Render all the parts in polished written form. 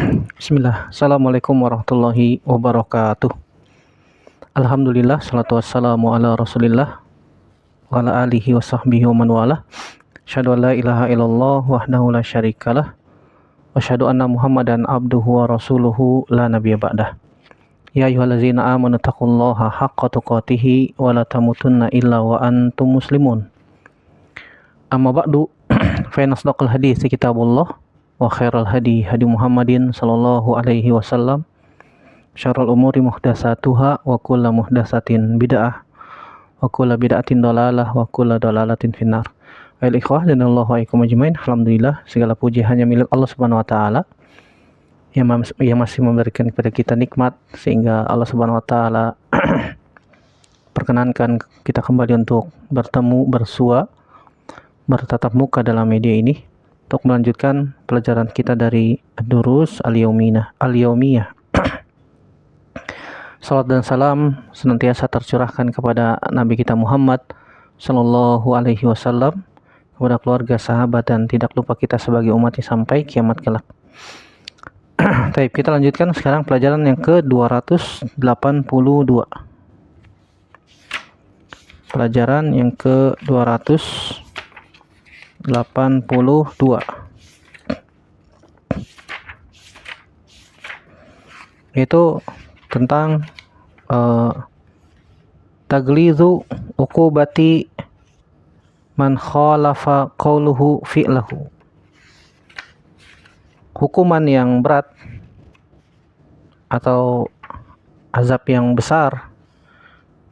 Bismillah. Assalamualaikum warahmatullahi wabarakatuh. Alhamdulillah, salatu wassalamu ala rasulillah wa ala alihi wa sahbihi wa man wala. Asyhadu an la ilaha illallah wahdahu la syarikalah wa asyhadu anna muhammadan abduhu wa rasuluhu la nabiyya ba'dah. Ya ayyuhallazina amanu taqullaha haqqa tuqatih wa la tamutunna illa wa antum muslimun. Amma ba'du, fa inna asdaqal hadits kitabullah wa khairal hadi Muhammadin sallallahu alaihi wasallam, syarrul umuri muhdatsatuha wa kullu muhdatsatin bid'ah wa kullu bid'atin dhalalah wa kullu dhalalatin finnar. Wal ikhwah dan Allahu aikum ajmain. Alhamdulillah, segala puji hanya milik Allah Subhanahu wa taala yang masih memberikan kepada kita nikmat sehingga Allah Subhanahu wa taala perkenankan kita kembali untuk bertemu, bersua, bertatap muka dalam media ini untuk melanjutkan pelajaran kita dari Ad-Durus Al-Yaumiyah. Salat dan salam senantiasa tercurahkan kepada Nabi kita Muhammad sallallahu alaihi wasallam, kepada keluarga, sahabat, dan tidak lupa kita sebagai umatnya sampai kiamat kelak. Baik, kita lanjutkan sekarang pelajaran yang ke-282. Pelajaran yang ke-282 yaitu tentang taglizu uqubati man khalafa qauluhu fi'lahu. Hukuman yang berat atau azab yang besar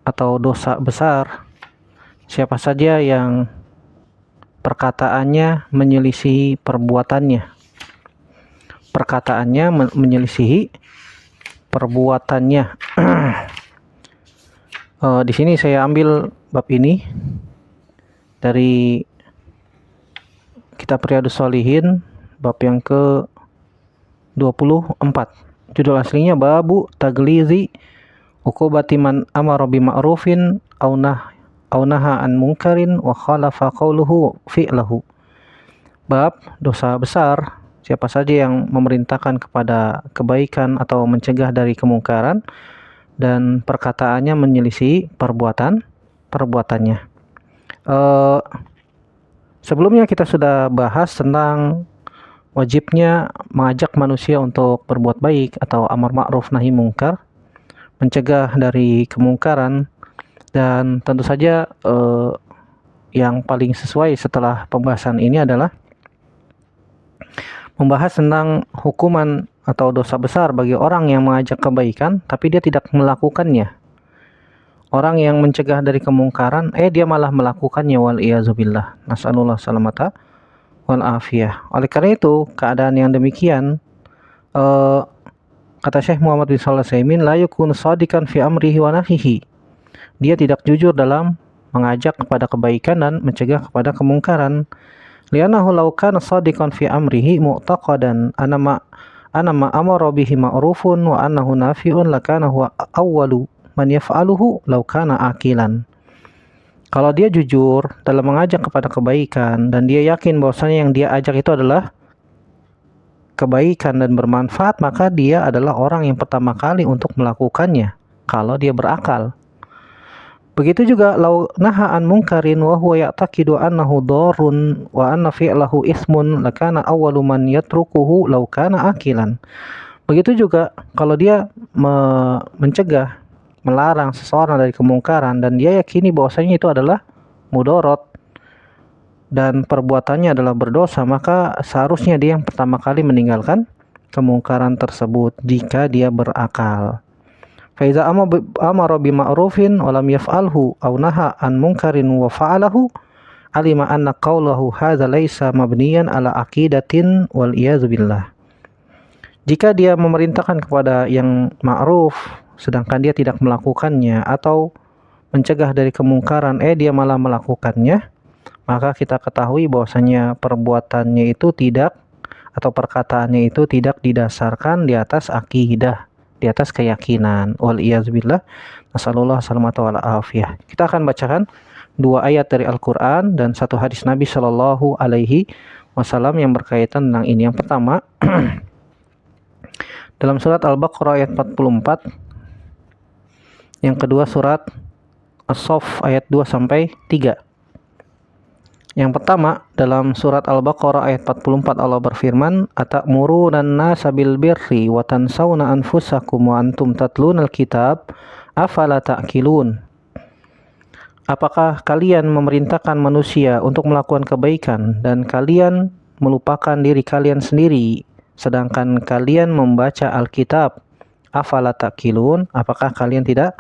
atau dosa besar siapa saja yang perkataannya menyelisihi perbuatannya. Perkataannya menyelisihi perbuatannya. Di sini saya ambil bab ini dari kitab Riyadhus Shalihin, bab yang ke-24. Judul aslinya Babu Taglizi Uqubati man amara bima'rufin aw naha an munkarin wa khalafa qauluhu fi'lahu. Bab dosa besar, siapa saja yang memerintahkan kepada kebaikan atau mencegah dari kemungkaran dan perkataannya menyelisih perbuatannya. Sebelumnya kita sudah bahas tentang wajibnya mengajak manusia untuk berbuat baik atau amar ma'ruf nahi mungkar, mencegah dari kemungkaran. Dan tentu saja yang paling sesuai setelah pembahasan ini adalah membahas tentang hukuman atau dosa besar bagi orang yang mengajak kebaikan tapi dia tidak melakukannya. Orang yang mencegah dari kemungkaran dia malah melakukannya, wal iyazubillah. Nasallallahu salamata wal afiyah. Oleh karena itu, keadaan yang demikian kata Syekh Muhammad bin Shalih Al-Utsaimin, la yakunu shadiqan fi amrihi wa nahyihi. Dia tidak jujur dalam mengajak kepada kebaikan dan mencegah kepada kemungkaran. Li'annahu law kana shadiqan fi amrihi mu'taqadan anama amara bihi ma'rufun wa annahu nafi'un lakana huwa awwalu man yaf'aluhu law kana aqilan. Kalau dia jujur dalam mengajak kepada kebaikan dan dia yakin bahwasanya yang dia ajak itu adalah kebaikan dan bermanfaat, maka dia adalah orang yang pertama kali untuk melakukannya kalau dia berakal. Begitu juga lau naha an munkarin wa huwa ya'taqidu annahu darun wa anna fi'lahu ismun lakana awwalu man yatrukuhu law kana aqilan. Begitu juga kalau dia mencegah, melarang seseorang dari kemungkaran dan dia yakini bahwasanya itu adalah mudarat dan perbuatannya adalah berdosa, maka seharusnya dia yang pertama kali meninggalkan kemungkaran tersebut jika dia berakal. Faiza amara bima'rufin wa lam yaf'alhu aw naha an munkarin wa fa'alahu alima anna qawlahu hadza laisa mabniyan ala aqidatin wal iyaz billah. Jika dia memerintahkan kepada yang ma'ruf sedangkan dia tidak melakukannya atau mencegah dari kemungkaran dia malah melakukannya, maka kita ketahui bahwasanya perbuatannya itu tidak atau perkataannya itu tidak didasarkan di atas akidah, di atas keyakinan. Wal iyazbillah. Nasallallahu salamata wal afiyah. Kita akan bacakan 2 ayat dari Al-Qur'an dan 1 hadis Nabi sallallahu alaihi wasallam yang berkaitan tentang ini. Yang pertama, Dalam surat Al-Baqarah ayat 44, yang kedua surat As-Saff ayat 2 sampai 3. Yang pertama, dalam surat Al-Baqarah ayat 44 Allah berfirman, "Atamuruna an-nasa bil birri wa tansawna anfusakum wa antum tatlunal kitab, afala ta'qilun?" Apakah kalian memerintahkan manusia untuk melakukan kebaikan dan kalian melupakan diri kalian sendiri sedangkan kalian membaca Alkitab? Afala ta'qilun? Apakah kalian tidak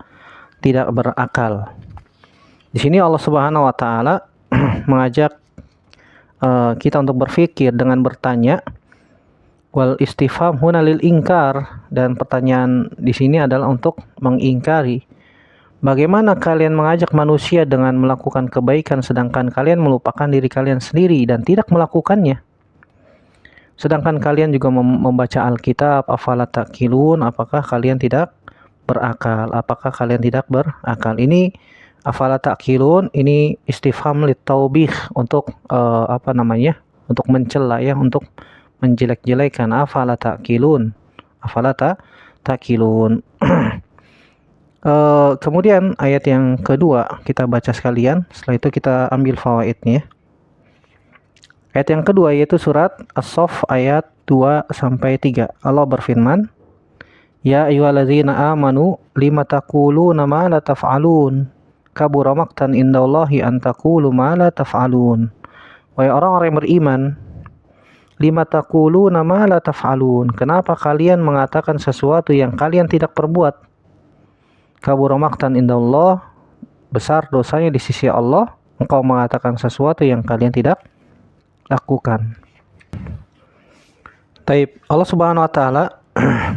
berakal? Di sini Allah Subhanahu wa taala mengajak kita untuk berpikir dengan bertanya. Wal istifham huna lil ingkar, dan pertanyaan di sini adalah untuk mengingkari. Bagaimana kalian mengajak manusia dengan melakukan kebaikan sedangkan kalian melupakan diri kalian sendiri dan tidak melakukannya? Sedangkan kalian juga membaca Alkitab, afala ta'qilun? Apakah kalian tidak berakal? Apakah kalian tidak berakal? Ini afala ta'qilun, ini istifham litaubih, untuk untuk mencela ya, untuk menjelek-jelekan. Afala ta'qilun, afala ta'qilun. Kemudian ayat yang kedua kita baca sekalian, setelah itu kita ambil fawaidnya. Ayat yang kedua yaitu surat As-Saff ayat 2 sampai 3. Allah berfirman, "Ya ayyuhallazina amanu lima taquluna ma la taf'alun? Kabura maqtan indallahi an taqulu ma la taf'alun." Wahai orang-orang yang beriman, lima taquluna ma la taf'alun? Kenapa kalian mengatakan sesuatu yang kalian tidak perbuat? Kabura maqtan indallah, besar dosanya di sisi Allah engkau mengatakan sesuatu yang kalian tidak lakukan. Taib, Allah Subhanahu wa taala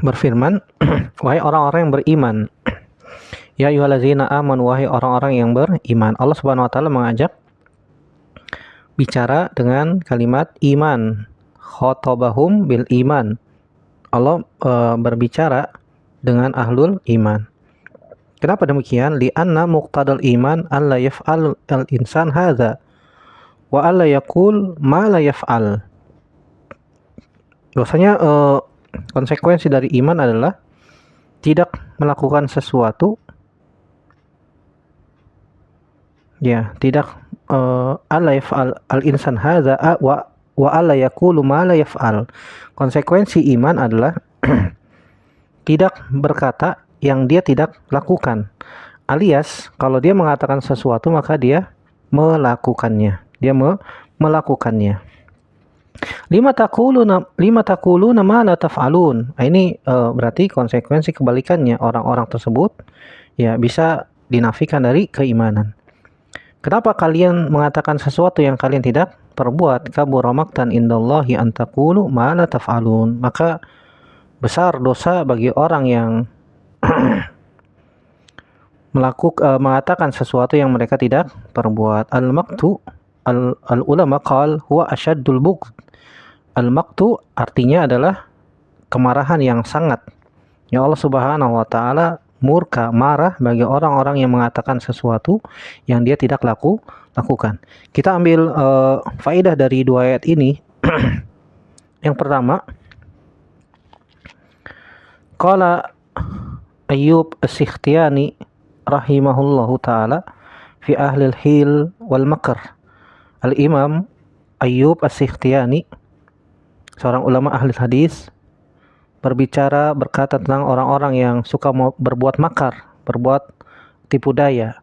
berfirman, wahai orang-orang yang beriman. Ya ayyuhallazina amanu, wahai orang-orang yang beriman. Allah Subhanahu wa taala mengajak bicara dengan kalimat iman. Khotabahum bil iman. Allah berbicara dengan ahlul iman. Kenapa demikian? Li'anna muqtadal iman alla yaf'al al-insan hadza wa alla yaqul ma la yaf'al. Bahwasanya konsekuensi dari iman adalah tidak melakukan sesuatu, ya, tidak alla yaf'al al-insan hadza wa alla yaqulu ma la yaf'al. Konsekuensi iman adalah tidak berkata yang dia tidak lakukan. Alias kalau dia mengatakan sesuatu maka dia melakukannya. Melakukannya. Lima taquluna ma la taf'alun. Ini berarti konsekuensi kebalikannya. Orang-orang tersebut ya bisa dinafikan dari keimanan. Kenapa kalian mengatakan sesuatu yang kalian tidak perbuat? Kabura maqtan indallahi an taqulu ma la taf'alun. Maka besar dosa bagi orang yang mengatakan sesuatu yang mereka tidak perbuat. Al-maqtu, al-ulama qal huwa asyaddul bughd. Al-maqtu artinya adalah kemarahan yang sangat. Ya, Allah Subhanahu wa taala murka, marah bagi orang-orang yang mengatakan sesuatu yang dia tidak lakukan. Kita ambil faedah dari dua ayat ini. Yang pertama, qala Ayyub As-Sikhtiyani rahimahullahu ta'ala fi ahlil hil wal makr. Al-Imam Ayyub As-Sikhtiyani, seorang ulama ahli hadis, berkata tentang orang-orang yang suka berbuat makar, berbuat tipu daya.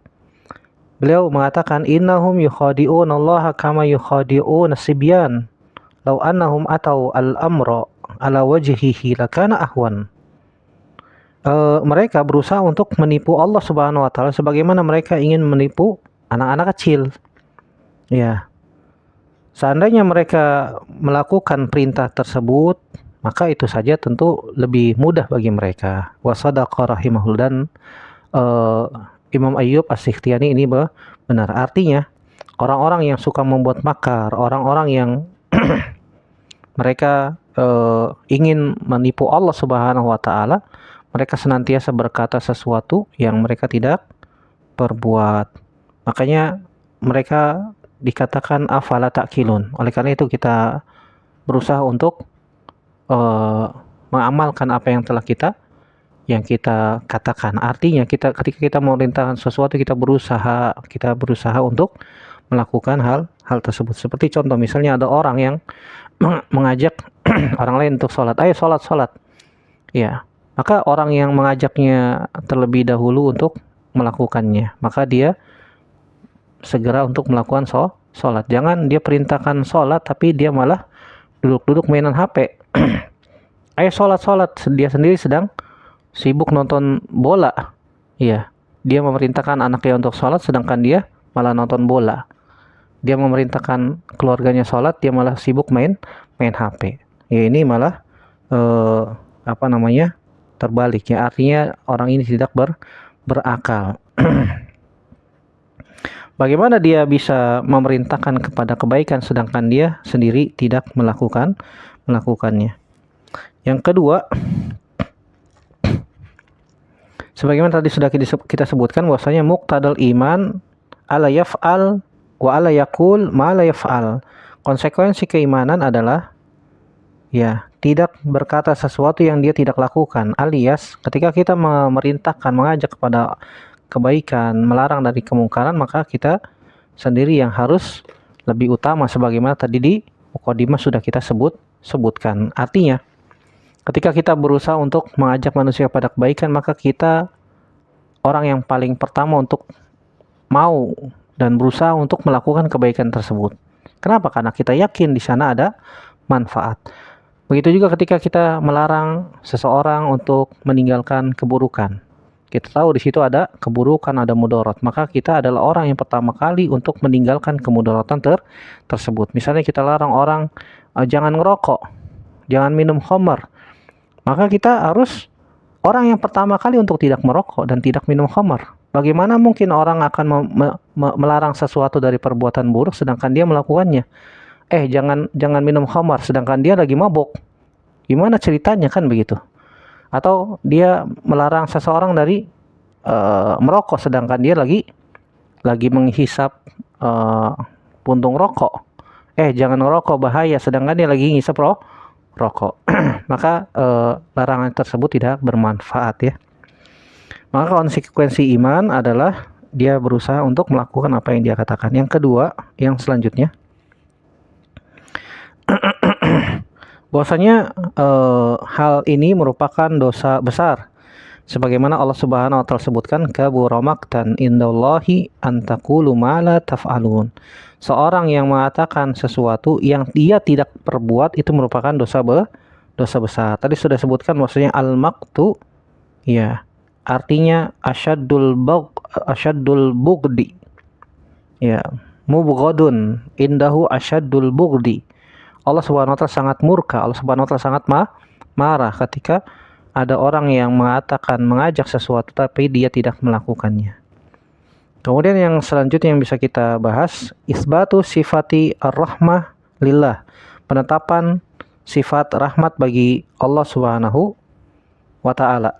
Beliau mengatakan, innahum yukhadi'una Allah kama yukhadi'una sibyan law annahum atau al-amra ala wajhihi lakana ahwan. Mereka berusaha untuk menipu Allah Subhanahu wa taala sebagaimana mereka ingin menipu anak-anak kecil. Ya. Seandainya mereka melakukan perintah tersebut, maka itu saja tentu lebih mudah bagi mereka. Wa sadaqa rahimahullah. Dan Imam Ayyub As-Sikhtiyani ini benar. Artinya, orang-orang yang suka membuat makar, orang-orang yang mereka ingin menipu Allah Subhanahu wa taala, mereka senantiasa berkata sesuatu yang mereka tidak perbuat. Makanya mereka dikatakan afala ta'qilun. Oleh karena itu kita berusaha untuk mengamalkan apa yang kita katakan. Artinya ketika kita memerintahkan sesuatu, kita berusaha untuk melakukan hal tersebut. Seperti contoh misalnya ada orang yang mengajak orang lain untuk sholat, ayo sholat. Ya, maka orang yang mengajaknya terlebih dahulu untuk melakukannya, maka dia segera untuk melakukan sholat. Jangan dia perintahkan sholat tapi dia malah duduk-duduk mainan HP. Ayo sholat, dia sendiri sedang sibuk nonton bola. Iya, dia memerintahkan anaknya untuk sholat sedangkan dia malah nonton bola. Dia memerintahkan keluarganya sholat, dia malah sibuk main HP. Ya, ini malah terbalik ya. Artinya orang ini tidak berakal. Bagaimana dia bisa memerintahkan kepada kebaikan sedangkan dia sendiri tidak melakukannya. Yang kedua, sebagaimana tadi sudah kita sebutkan bahwasanya muqtadal iman ala yaf'al wa ala yaqul ma la yaf'al. Konsekuensi keimanan adalah ya, tidak berkata sesuatu yang dia tidak lakukan, alias ketika kita memerintahkan, mengajak kepada kebaikan, melarang dari kemungkaran, maka kita sendiri yang harus lebih utama sebagaimana tadi di mukadimah sudah kita sebutkan. Artinya, ketika kita berusaha untuk mengajak manusia kepada kebaikan, maka kita orang yang paling pertama untuk mau dan berusaha untuk melakukan kebaikan tersebut. Kenapa? Karena kita yakin di sana ada manfaat. Begitu juga ketika kita melarang seseorang untuk meninggalkan keburukan. Kita tahu di situ ada keburukan, ada mudarat. Maka kita adalah orang yang pertama kali untuk meninggalkan kemudaratan tersebut. Misalnya kita larang orang jangan ngerokok, jangan minum khamar. Maka kita harus orang yang pertama kali untuk tidak merokok dan tidak minum khamar. Bagaimana mungkin orang akan melarang sesuatu dari perbuatan buruk sedangkan dia melakukannya? Jangan minum khamar sedangkan dia lagi mabuk. Gimana ceritanya, kan begitu? Atau dia melarang seseorang dari merokok sedangkan dia lagi menghisap puntung rokok. Jangan merokok, bahaya, sedangkan dia lagi ngisap rokok. Maka larangan tersebut tidak bermanfaat ya. Maka konsekuensi iman adalah dia berusaha untuk melakukan apa yang dia katakan. Yang kedua, yang selanjutnya, bahwasanya hal ini merupakan dosa besar. Sebagaimana Allah Subhanahu wa taala sebutkan, kabura maqtan indallahi an taqulu ma la taf'alun. Seorang yang mengatakan sesuatu yang dia tidak perbuat itu merupakan dosa besar. Tadi sudah sebutkan maksudnya al-maqtu ya, artinya asyaddul bughdi. Ya, mubghadun indahu asyaddul bughdi. Allah Subhanahu wa taala sangat murka, Allah Subhanahu wa taala sangat marah ketika ada orang yang mengajak sesuatu tapi dia tidak melakukannya. Kemudian yang selanjutnya yang bisa kita bahas, isbatu sifati ar-rahmah lillah. Penetapan sifat rahmat bagi Allah Subhanahu wa taala.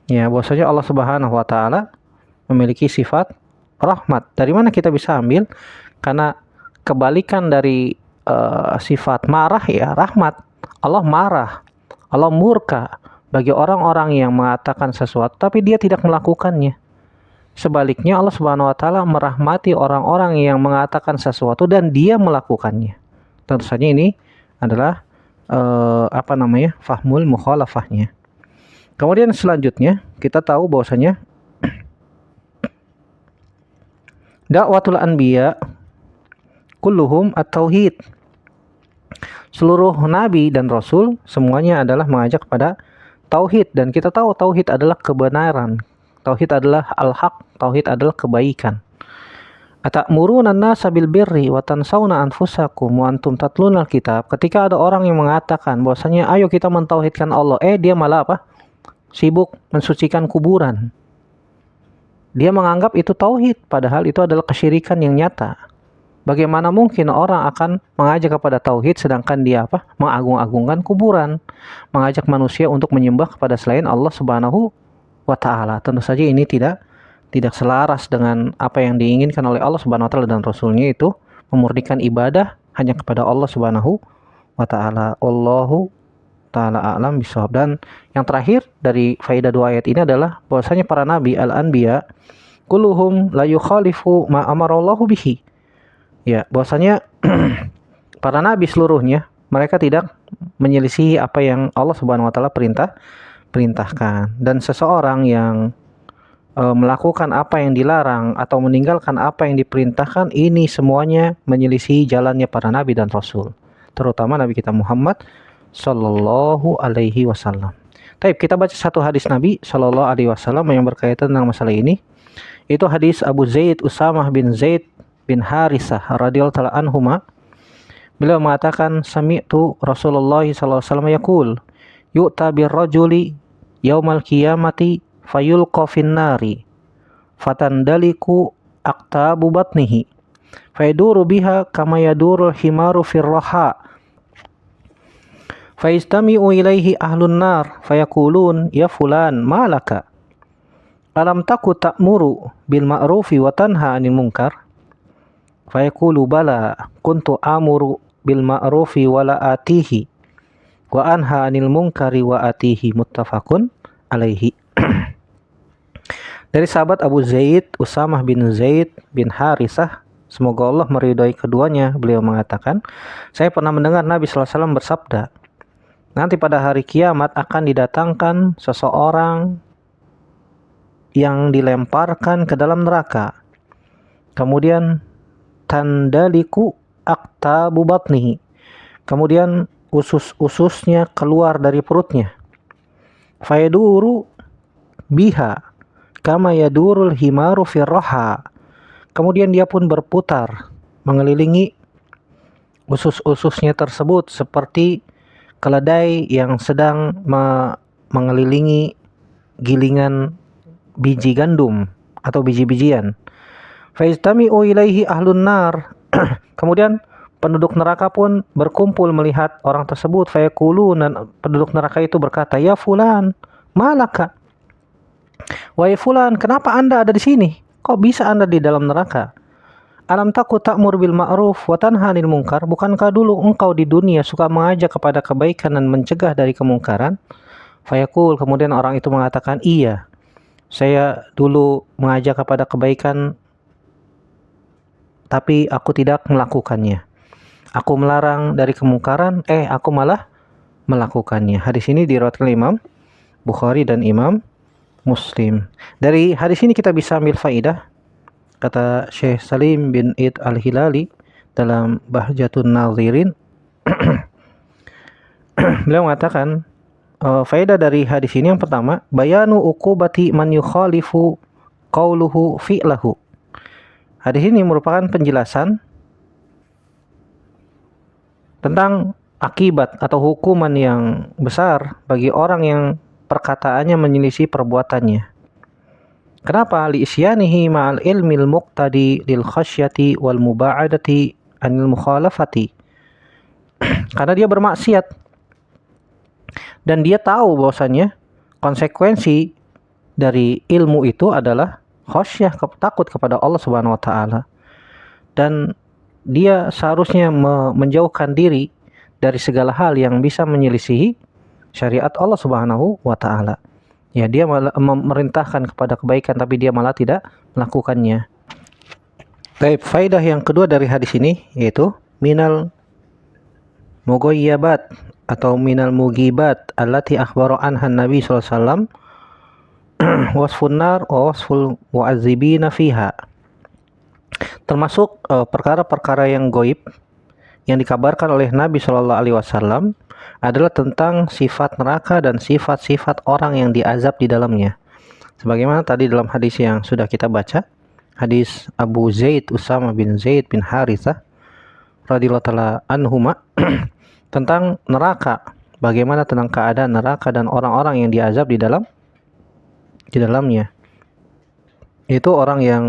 Ya, bahwasanya Allah Subhanahu wa taala memiliki sifat rahmat. Dari mana kita bisa ambil? Karena kebalikan dari sifat marah ya rahmat. Allah marah, Allah murka bagi orang-orang yang mengatakan sesuatu tapi dia tidak melakukannya. Sebaliknya Allah Subhanahu wa taala merahmati orang-orang yang mengatakan sesuatu dan dia melakukannya. Tentu saja ini adalah fahmul mukhalafahnya. Kemudian selanjutnya kita tahu bahwasanya dakwatul anbiya kulluhum at-tauhid. Seluruh nabi dan rasul semuanya adalah mengajak kepada tauhid, dan kita tahu tauhid adalah kebenaran. Tauhid adalah al-haq, tauhid adalah kebaikan. Atamuruna an-nasa bil birri wa tansawna anfusakum wa antum tatlunal kitab. Ketika ada orang yang mengatakan bahwasanya ayo kita mentauhidkan Allah, dia malah sibuk mensucikan kuburan. Dia menganggap itu tauhid, padahal itu adalah kesyirikan yang nyata. Bagaimana mungkin orang akan mengajak kepada tauhid sedangkan dia mengagung-agungkan kuburan, mengajak manusia untuk menyembah kepada selain Allah Subhanahu wa taala. Tentu saja ini tidak selaras dengan apa yang diinginkan oleh Allah Subhanahu wa taala dan Rasulnya, itu memurnikan ibadah hanya kepada Allah Subhanahu wa taala. Allahu taala a'lam bishawab. Dan yang terakhir dari faedah dua ayat ini adalah bahwasanya para nabi al-anbiya kulluhum la yukhalifu ma amarallahu bihi. Ya, bahwasanya para nabi seluruhnya mereka tidak menyelisihi apa yang Allah Subhanahu wa taala perintahkan. Dan seseorang yang melakukan apa yang dilarang atau meninggalkan apa yang diperintahkan, ini semuanya menyelisihi jalannya para nabi dan rasul, terutama Nabi kita Muhammad Sallallahu Alaihi Wasallam. Taib, kita baca satu hadis Nabi Sallallahu Alaihi Wasallam yang berkaitan dengan masalah ini. Itu hadis Abu Zaid Usamah bin Zaid bin Harisah radhiyallahu ta'ala anhuma. Beliau mengatakan, sami'tu Rasulullah sallallahu alaihi wasallam yaqul, yu'ta birrajuli yaumal qiyamati fayulqa finnari fatandaliku aqtabu batnihi fayaduru biha kama yadurul himaru firraha faistami'u ilaihi ahlun nar fayaqulun ya fulan malaka alam taku ta'muru bil ma'rufi wa tanha 'anil munkar fayaqulu bala kuntu amuru bil ma'rufi wa la atihi wa anha 'anil munkari wa atihi, muttafaqun alaihi. Dari sahabat Abu Zaid Usamah bin Zaid bin Harisah, semoga Allah meridhai keduanya, beliau mengatakan, saya pernah mendengar Nabi sallallahu alaihi wasallam bersabda, nanti pada hari kiamat akan didatangkan seseorang yang dilemparkan ke dalam neraka, kemudian tandaliku aqtabu batnihi, kemudian usus-ususnya keluar dari perutnya, fayaduru biha kama yadurul himaru firraha, kemudian dia pun berputar mengelilingi usus-ususnya tersebut seperti keledai yang sedang mengelilingi gilingan biji gandum atau biji-bijian. Faistami'u ilaihi ahlun nar, kemudian penduduk neraka pun berkumpul melihat orang tersebut. Fayaqulun, dan penduduk neraka itu berkata, ya fulan malaka, wahai fulan, kenapa Anda ada di sini? Kok bisa Anda di dalam neraka? Alam taku ta'mur bil ma'ruf wa tanha 'anil munkar, bukankah dulu engkau di dunia suka mengajak kepada kebaikan dan mencegah dari kemungkaran? Fayaqul, kemudian orang itu mengatakan, iya, saya dulu mengajak kepada kebaikan tapi aku tidak melakukannya. Aku melarang dari kemungkaran, aku malah melakukannya. Hadis ini diriwayatkan Imam Bukhari dan Imam Muslim. Dari hadis ini kita bisa ambil faidah, kata Syekh Salim bin Id Al-Hilali dalam Bahjatun Nazirin. Beliau mengatakan, faedah dari hadis ini yang pertama, bayanu uqubati man yukhalifu qauluhu fi'lahu. Hadis ini merupakan penjelasan tentang akibat atau hukuman yang besar bagi orang yang perkataannya menyelisih perbuatannya. Kenapa? Li isyanihi ma'al ilmil muqtadi lil khasyati wal muba'adati anil mukhalafati. Karena dia bermaksiat dan dia tahu bahwasannya konsekuensi dari ilmu itu adalah khasyah, takut kepada Allah Subhanahu wa taala. Dan dia seharusnya menjauhkan diri dari segala hal yang bisa menyelisihi syariat Allah Subhanahu wa taala. Ya, dia malah memerintahkan kepada kebaikan tapi dia malah tidak melakukannya. Baik, faedah yang kedua dari hadis ini yaitu minal mughayyabat atau minal mugibat allati akhbara anha Nabi sallallahu alaihi wasallam wasfun nar wa wasful mu'azzibina fiha. Termasuk perkara-perkara yang gaib yang dikabarkan oleh Nabi sallallahu alaihi wasallam adalah tentang sifat neraka dan sifat-sifat orang yang diazab di dalamnya. Sebagaimana tadi dalam hadis yang sudah kita baca, hadis Abu Zaid Usamah bin Zaid bin Harithah radhiyallahu ta'ala anhuma tentang neraka, bagaimana tentang keadaan neraka dan orang-orang yang diazab di dalamnya. Itu orang yang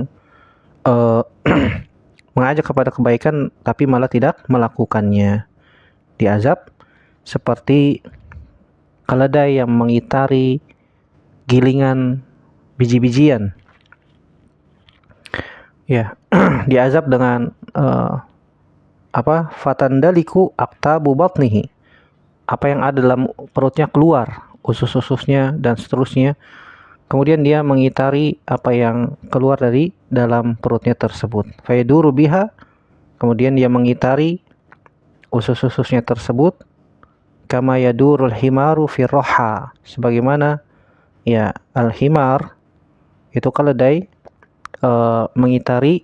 mengajak kepada kebaikan tapi malah tidak melakukannya. Diazab seperti keledai yang mengitari gilingan biji-bijian. Ya, diazab dengan fatandaliku aqtabu batnihi. apa yang ada dalam perutnya keluar, usus-ususnya dan seterusnya. Kemudian dia mengitari apa yang keluar dari dalam perutnya tersebut. Fayaduru biha, kemudian dia mengitari usus-ususnya tersebut, kama yadurul himaru fi roha, sebagaimana ya al-himar itu keledai mengitari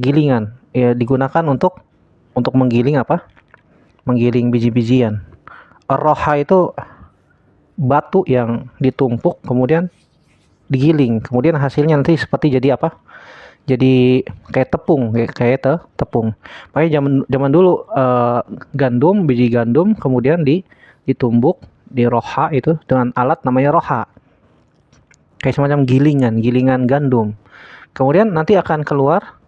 gilingan, ya digunakan untuk menggiling apa? Menggiling biji-bijian. Ar-roha itu batu yang ditumpuk kemudian digiling, kemudian hasilnya nanti seperti jadi apa? Jadi kayak tepung, tepung. Makanya zaman dulu biji gandum kemudian ditumbuk di roha itu dengan alat namanya roha. Kayak semacam gilingan gandum. Kemudian nanti akan keluar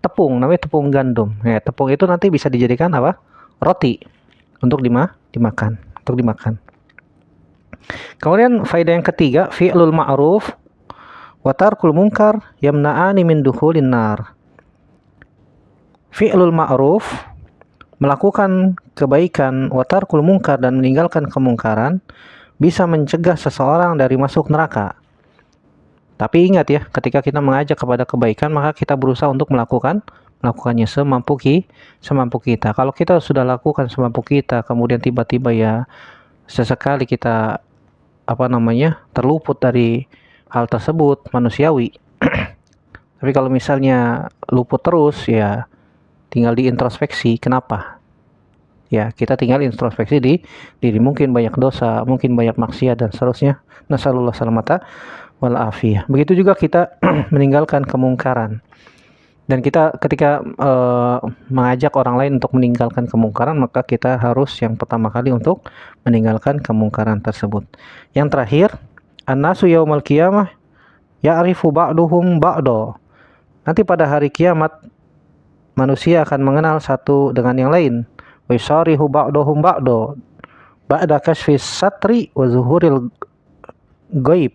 tepung, namanya tepung gandum. Ya, tepung itu nanti bisa dijadikan apa? Roti untuk dimakan. Kemudian faedah yang ketiga, fi'lul ma'ruf wa tarkul munkar yamna'ani min dukhulin nar. Fi'lul ma'ruf, melakukan kebaikan, wa tarkul munkar, dan meninggalkan kemungkaran, bisa mencegah seseorang dari masuk neraka. Tapi ingat ya, ketika kita mengajak kepada kebaikan, maka kita berusaha untuk melakukannya semampu kita. Kalau kita sudah lakukan semampu kita, kemudian tiba-tiba ya sesekali kita terluput dari hal tersebut, manusiawi. Tapi kalau misalnya luput terus, ya tinggal diintrospeksi, kenapa? Ya, kita tinggal introspeksi di diri, mungkin banyak dosa, mungkin banyak maksiat dan seterusnya. Nasallallahu salamata wal afiyah. Begitu juga kita meninggalkan kemungkaran. Dan kita ketika mengajak orang lain untuk meninggalkan kemungkaran, maka kita harus yang pertama kali untuk meninggalkan kemungkaran tersebut. Yang terakhir, an-nasu yaumal qiyamah ya'rifu ba'duhum ba'do. Nanti pada hari kiamat manusia akan mengenal satu dengan yang lain. Wa yusarihu ba'duhum ba'do ba'da kashfis satri wa zuhuril ghaib.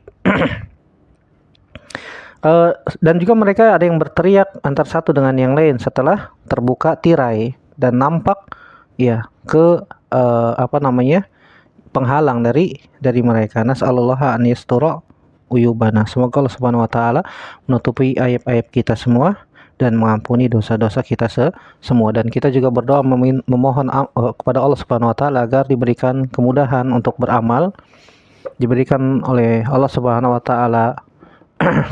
Dan juga mereka ada yang berteriak antar satu dengan yang lain setelah terbuka tirai dan nampak ya ke penghalang dari mereka. Nas'alullaha an yastura uyubana. Semoga Allah Subhanahu wa taala menutupi aib-aib kita semua dan mengampuni dosa-dosa kita semua. Dan kita juga berdoa memohon kepada Allah Subhanahu wa taala agar diberikan kemudahan untuk beramal, diberikan oleh Allah Subhanahu wa taala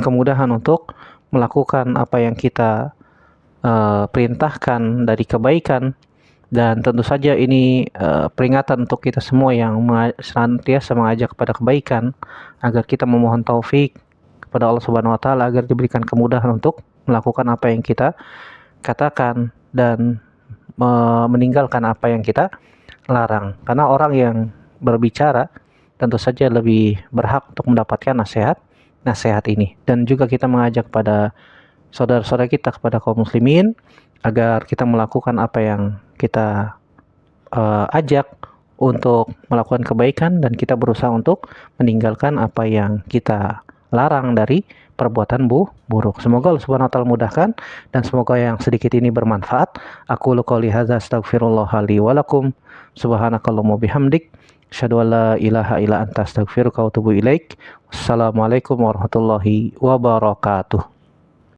kemudahan untuk melakukan apa yang kita perintahkan dari kebaikan. Dan tentu saja ini peringatan untuk kita semua yang senantiasa mengajak kepada kebaikan, agar kita memohon taufik kepada Allah Subhanahu wa taala agar diberikan kemudahan untuk melakukan apa yang kita katakan dan meninggalkan apa yang kita larang. Karena orang yang berbicara tentu saja lebih berhak untuk mendapatkan nasihat ini. Dan juga kita mengajak pada saudara-saudara kita, kepada kaum muslimin, agar kita melakukan apa yang kita ajak untuk melakukan kebaikan, dan kita berusaha untuk meninggalkan apa yang kita larang dari perbuatan buruk. Semoga Allah Subhanahu wa taala mudahkan, dan semoga yang sedikit ini bermanfaat. Aku qouli hadza astaghfirullah li wa lakum. Subhanakallahumma bihamdik, asyhadu an la ilaha illa anta astaghfiruka wa atubu ilaik. Wassalamualaikum warahmatullahi wabarakatuh.